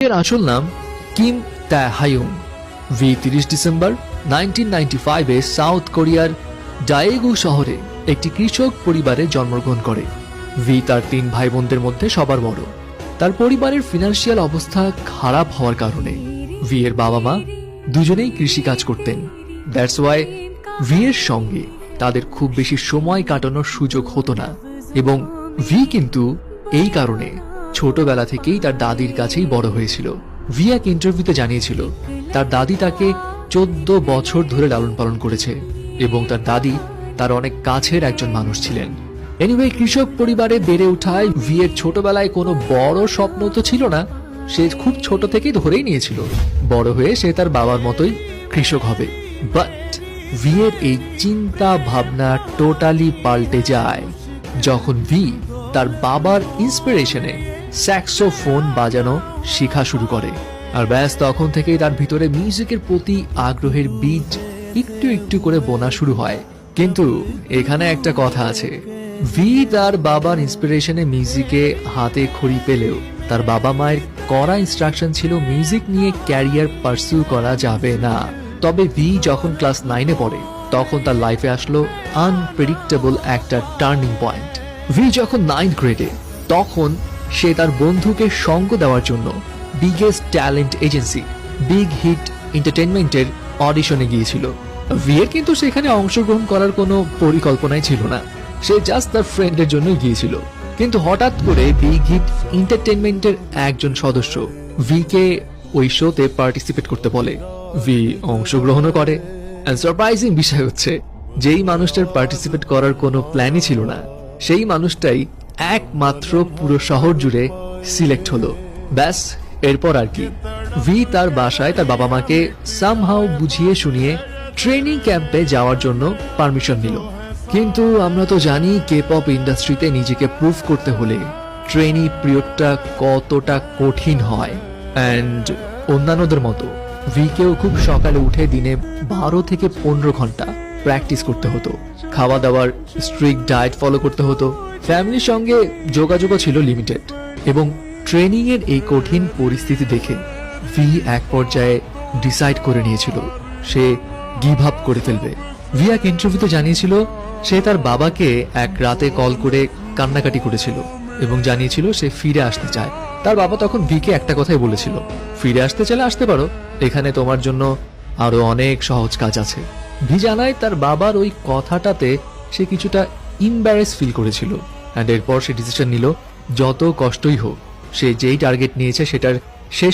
এর আসল নাম কিম তাহায়ুং। ভি 30 ডিসেম্বর 1995 সাউথ কোরিয়ার ডায়েগু শহরে একটি কৃষক পরিবারে জন্মগ্রহণ করে। ভি তার 3 ভাই বোনদের মধ্যে সবার বড়। তার পরিবারের ফিনান্সিয়াল অবস্থা খারাপ হওয়ার কারণে ভি এর বাবা মা দুজনেই কৃষিকাজ করতেন। দ্যাটস ওয়াই ভি এর সঙ্গে তাদের খুব বেশি সময় কাটানোর সুযোগ হতো না, এবং ভি কিন্তু এই কারণে ছোটবেলা থেকেই তার দাদির কাছেই বড় হয়েছিল। ভি এক ইন্টারভিউতে জানিয়েছিল তার দাদি তাকে 14 বছর ধরে লালন পালন করেছে এবং তার দাদি তার অনেক কাছের একজন মানুষ ছিলেন। এনিওয়ে, কৃষক পরিবারে বেড়ে ওঠায় ভি এর ছোটবেলায় কোনো বড় স্বপ্ন তো ছিল না। সে খুব ছোট থেকেই ধরেই নিয়েছিল বড় হয়ে সে তার বাবার মতোই কৃষক হবে। বাট ভি এর এই চিন্তা ভাবনা টোটালি পাল্টে যায় যখন ভি তার বাবার ইন্সপিরেশনে স্যাক্সোফোন বাজানো শেখা শুরু করে। আর ব্যাস তখন থেকেই তার ভিতরে মিউজিকের প্রতি আগ্রহের বীজ একটু একটু করে বোনা শুরু হয়। কিন্তু এখানে একটা কথা আছে, ভি তার বাবার ইন্সপিরেশনে মিউজিকে হাতে খড়ি পেলেও তার বাবা মায়ের কড়া ইনস্ট্রাকশন ছিল মিউজিক নিয়ে ক্যারিয়ার পার্সিউ করা যাবে না। তবে ভি যখন ক্লাস 9-এ পড়ে তখন তার লাইফে আসলো আনপ্রেডিক্টেবল একটা টার্নিং পয়েন্ট। ভি যখন 9th গ্রেডে তখন সে তার বন্ধুকে সঙ্গ দেওয়ার জন্য biggest talent agency Big Hit এন্টারটেইনমেন্টের অডিশনে গিয়েছিল। ভি এর কিন্তু সেখানে অংশগ্রহণ করার কোনো পরিকল্পনাই ছিল না, সে জাস্ট তার ফ্রেন্ডের জন্য গিয়েছিল। কিন্তু হঠাৎ করে বিগ হিট এন্টারটেইনমেন্টের একজন সদস্য ভি কে ওই শোতে পার্টিসিপেট করতে বলে। ভি অংশগ্রহণও করে। এন্ড সারপ্রাইজিং বিষয় হচ্ছে, যেই মানুষটার পার্টিসিপেট করার কোনো প্ল্যানই ছিল না সেই মানুষটাই একমাত্র পুরো শহর জুড়ে সিলেক্ট হলো। ব্যাস এরপর আর কি, ভি তার বাসায় তার বাবা মাকে সামহাউ বুঝিয়ে শুনিয়ে ট্রেনিং ক্যাম্পে যাওয়ার জন্য পারমিশন নিল। কিন্তু আমরা তো জানি কে পপ ইন্ডাস্ট্রিতে নিজেকে প্রুভ করতে হলে ট্রেনি পিরিয়ডটা কতটা কঠিন হয়। অ্যান্ড অন্যান্যদের মতো ভি কেও খুব সকালে উঠে দিনে 12 থেকে 15 ঘন্টা প্র্যাকটিস করতে হতো। খাওয়া দাওয়ার স্ট্রিক্ট ডায়েট ফলো করতে হতো। ফ্যামিলির সঙ্গে যোগাযোগও ছিল লিমিটেড। এবং ট্রেনিং এর এই কঠিন পরিস্থিতি দেখে ভি এক পর্যায়ে ডিসাইড করে নিয়েছিল সে গিভ আপ করে ফেলবে। ভি এক ইন্টারভিউতে জানিয়েছিল সে তার বাবাকে এক রাতে কল করে কান্নাকাটি করেছিল এবং জানিয়েছিল সে ফিরে আসতে চায়। তার বাবা তখন ভিকে একটা কথাই বলেছিল, ফিরে আসতে চাইলে আসতে পারো, এখানে তোমার জন্য আরো অনেক সহজ কাজ আছে। ভি জানায় তার বাবার ওই কথাটাতে সে কিছুটা ইম্বারেস ফিল করেছিল। এরপর সে ডিসিশন নিল যত কষ্টই হোক সে যেই টার্গেট নিয়েছে সেটার শেষ